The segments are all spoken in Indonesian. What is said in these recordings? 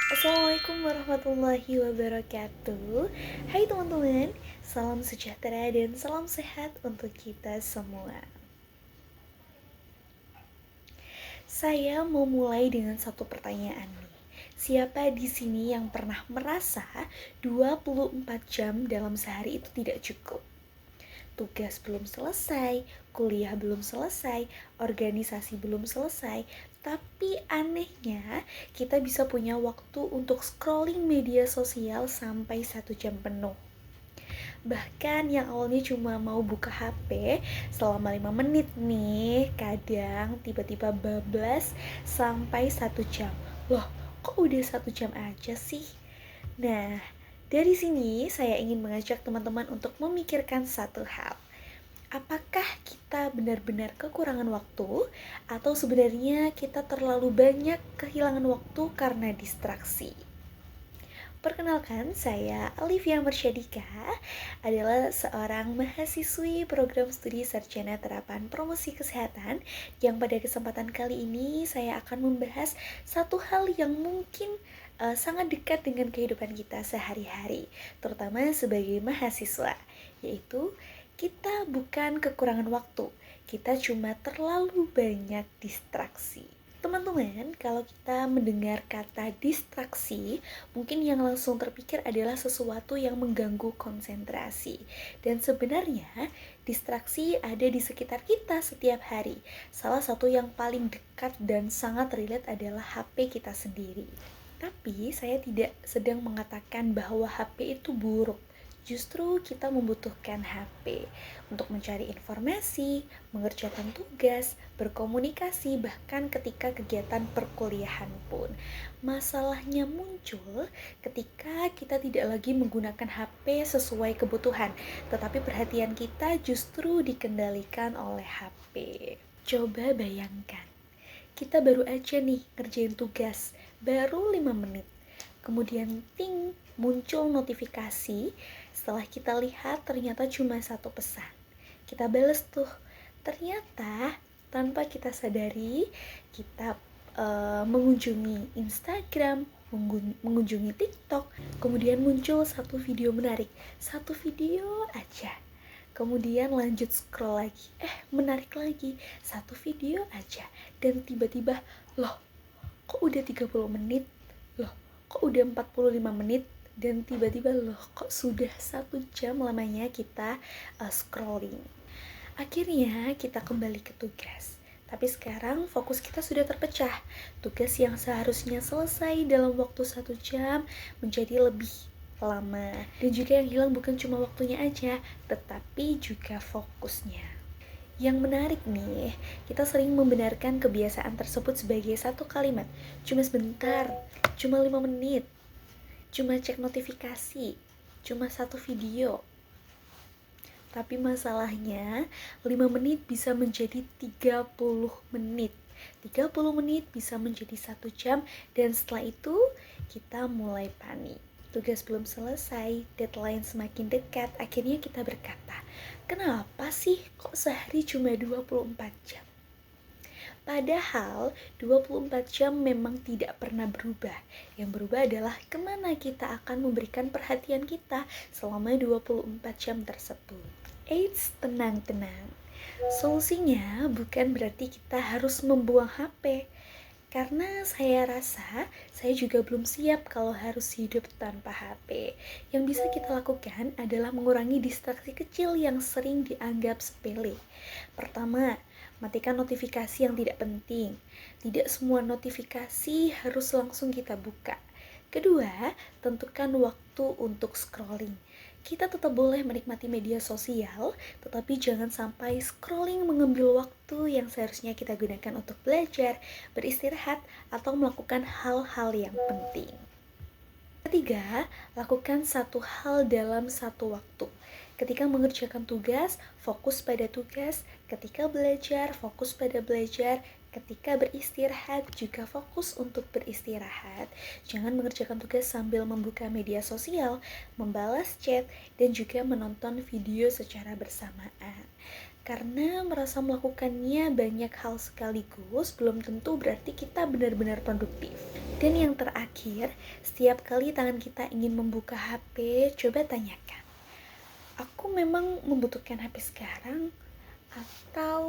Assalamualaikum warahmatullahi wabarakatuh. Hai teman-teman, salam sejahtera dan salam sehat untuk kita semua. Saya mau mulai dengan satu pertanyaan nih. Siapa di sini yang pernah merasa 24 jam dalam sehari itu tidak cukup? Tugas belum selesai, kuliah belum selesai, organisasi belum selesai, tapi anehnya kita bisa punya waktu untuk scrolling media sosial sampai 1 jam penuh. Bahkan yang awalnya cuma mau buka HP selama 5 menit nih, kadang tiba-tiba bablas sampai 1 jam. Loh, kok udah 1 jam aja sih? Nah, dari sini saya ingin mengajak teman-teman untuk memikirkan satu hal. Apakah kita benar-benar kekurangan waktu atau sebenarnya kita terlalu banyak kehilangan waktu karena distraksi? Perkenalkan, saya Olivia Mersyadika, adalah seorang mahasiswi program studi Sarjana Terapan Promosi Kesehatan yang pada kesempatan kali ini saya akan membahas satu hal yang mungkin sangat dekat dengan kehidupan kita sehari-hari, terutama sebagai mahasiswa, yaitu kita bukan kekurangan waktu, kita cuma terlalu banyak distraksi. Teman-teman, kalau kita mendengar kata distraksi, mungkin yang langsung terpikir adalah sesuatu yang mengganggu konsentrasi. Dan sebenarnya, distraksi ada di sekitar kita setiap hari. Salah satu yang paling dekat dan sangat relate adalah HP kita sendiri. Tapi saya tidak sedang mengatakan bahwa HP itu buruk. Justru kita membutuhkan HP untuk mencari informasi, mengerjakan tugas, berkomunikasi, bahkan ketika kegiatan perkuliahan pun. Masalahnya muncul ketika kita tidak lagi menggunakan HP sesuai kebutuhan, tetapi perhatian kita justru dikendalikan oleh HP. Coba bayangkan, kita baru aja nih ngerjain tugas, baru 5 menit. Kemudian ting, muncul notifikasi. Setelah kita lihat ternyata cuma satu pesan. Kita bales tuh. Ternyata tanpa kita sadari, kita mengunjungi Instagram, mengunjungi TikTok, kemudian muncul satu video menarik, satu video aja. Kemudian lanjut scroll lagi, menarik lagi, satu video aja. Dan tiba-tiba, loh, kok udah 30 menit? Loh, kok udah 45 menit? Dan tiba-tiba loh, kok sudah 1 jam lamanya kita scrolling. Akhirnya kita kembali ke tugas. Tapi sekarang fokus kita sudah terpecah. Tugas yang seharusnya selesai dalam waktu 1 jam menjadi lebih lama. Dan juga yang hilang bukan cuma waktunya aja, tetapi juga fokusnya. Yang menarik nih, kita sering membenarkan kebiasaan tersebut sebagai satu kalimat. Cuma sebentar, cuma 5 menit, cuma cek notifikasi, cuma satu video. Tapi masalahnya 5 menit bisa menjadi 30 menit. 30 menit bisa menjadi 1 jam, dan setelah itu kita mulai panik. Tugas belum selesai, deadline semakin dekat, akhirnya kita berkata, kenapa sih kok sehari cuma 24 jam? Padahal 24 jam memang tidak pernah berubah. Yang berubah adalah kemana kita akan memberikan perhatian kita selama 24 jam tersebut. Eits, tenang-tenang. Solusinya bukan berarti kita harus membuang HP. Karena saya rasa saya juga belum siap kalau harus hidup tanpa HP. Yang bisa kita lakukan adalah mengurangi distraksi kecil yang sering dianggap sepele. Pertama, matikan notifikasi yang tidak penting. Tidak semua notifikasi harus langsung kita buka. Kedua, tentukan waktu untuk scrolling. Kita tetap boleh menikmati media sosial, tetapi jangan sampai scrolling mengambil waktu yang seharusnya kita gunakan untuk belajar, beristirahat, atau melakukan hal-hal yang penting. Ketiga, lakukan satu hal dalam satu waktu. Ketika mengerjakan tugas, fokus pada tugas. Ketika belajar, fokus pada belajar. Ketika beristirahat, juga fokus untuk beristirahat. Jangan mengerjakan tugas sambil membuka media sosial, membalas chat, dan juga menonton video secara bersamaan. Karena merasa melakukannya banyak hal sekaligus belum tentu berarti kita benar-benar produktif. Dan yang terakhir, setiap kali tangan kita ingin membuka HP, coba tanyakan, aku memang membutuhkan HP sekarang atau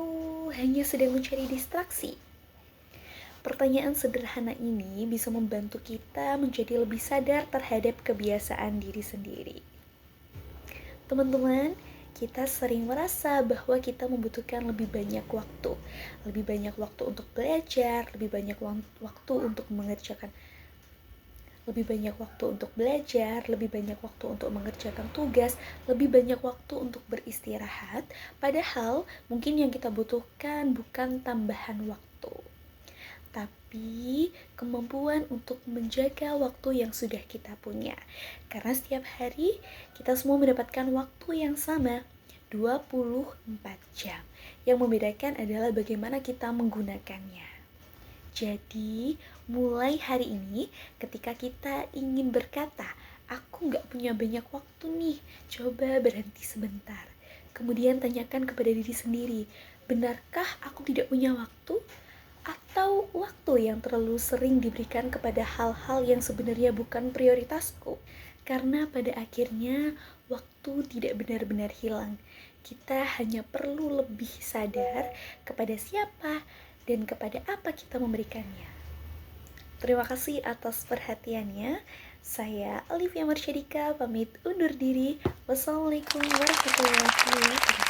hanya sedang mencari distraksi? Pertanyaan sederhana ini bisa membantu kita menjadi lebih sadar terhadap kebiasaan diri sendiri. Teman-teman, kita sering merasa bahwa kita membutuhkan lebih banyak waktu untuk belajar, lebih banyak waktu untuk mengerjakan tugas, lebih banyak waktu untuk beristirahat, padahal mungkin yang kita butuhkan bukan tambahan waktu, tapi kemampuan untuk menjaga waktu yang sudah kita punya. Karena setiap hari kita semua mendapatkan waktu yang sama, 24 jam. Yang membedakan adalah bagaimana kita menggunakannya. Jadi, mulai hari ini ketika kita ingin berkata, aku gak punya banyak waktu nih, coba berhenti sebentar. Kemudian tanyakan kepada diri sendiri, benarkah aku tidak punya waktu? Atau waktu yang terlalu sering diberikan kepada hal-hal yang sebenarnya bukan prioritasku. Karena pada akhirnya waktu tidak benar-benar hilang. Kita hanya perlu lebih sadar kepada siapa dan kepada apa kita memberikannya. Terima kasih atas perhatiannya. Saya Olivia Marsyadika pamit undur diri. Wassalamualaikum warahmatullahi wabarakatuh.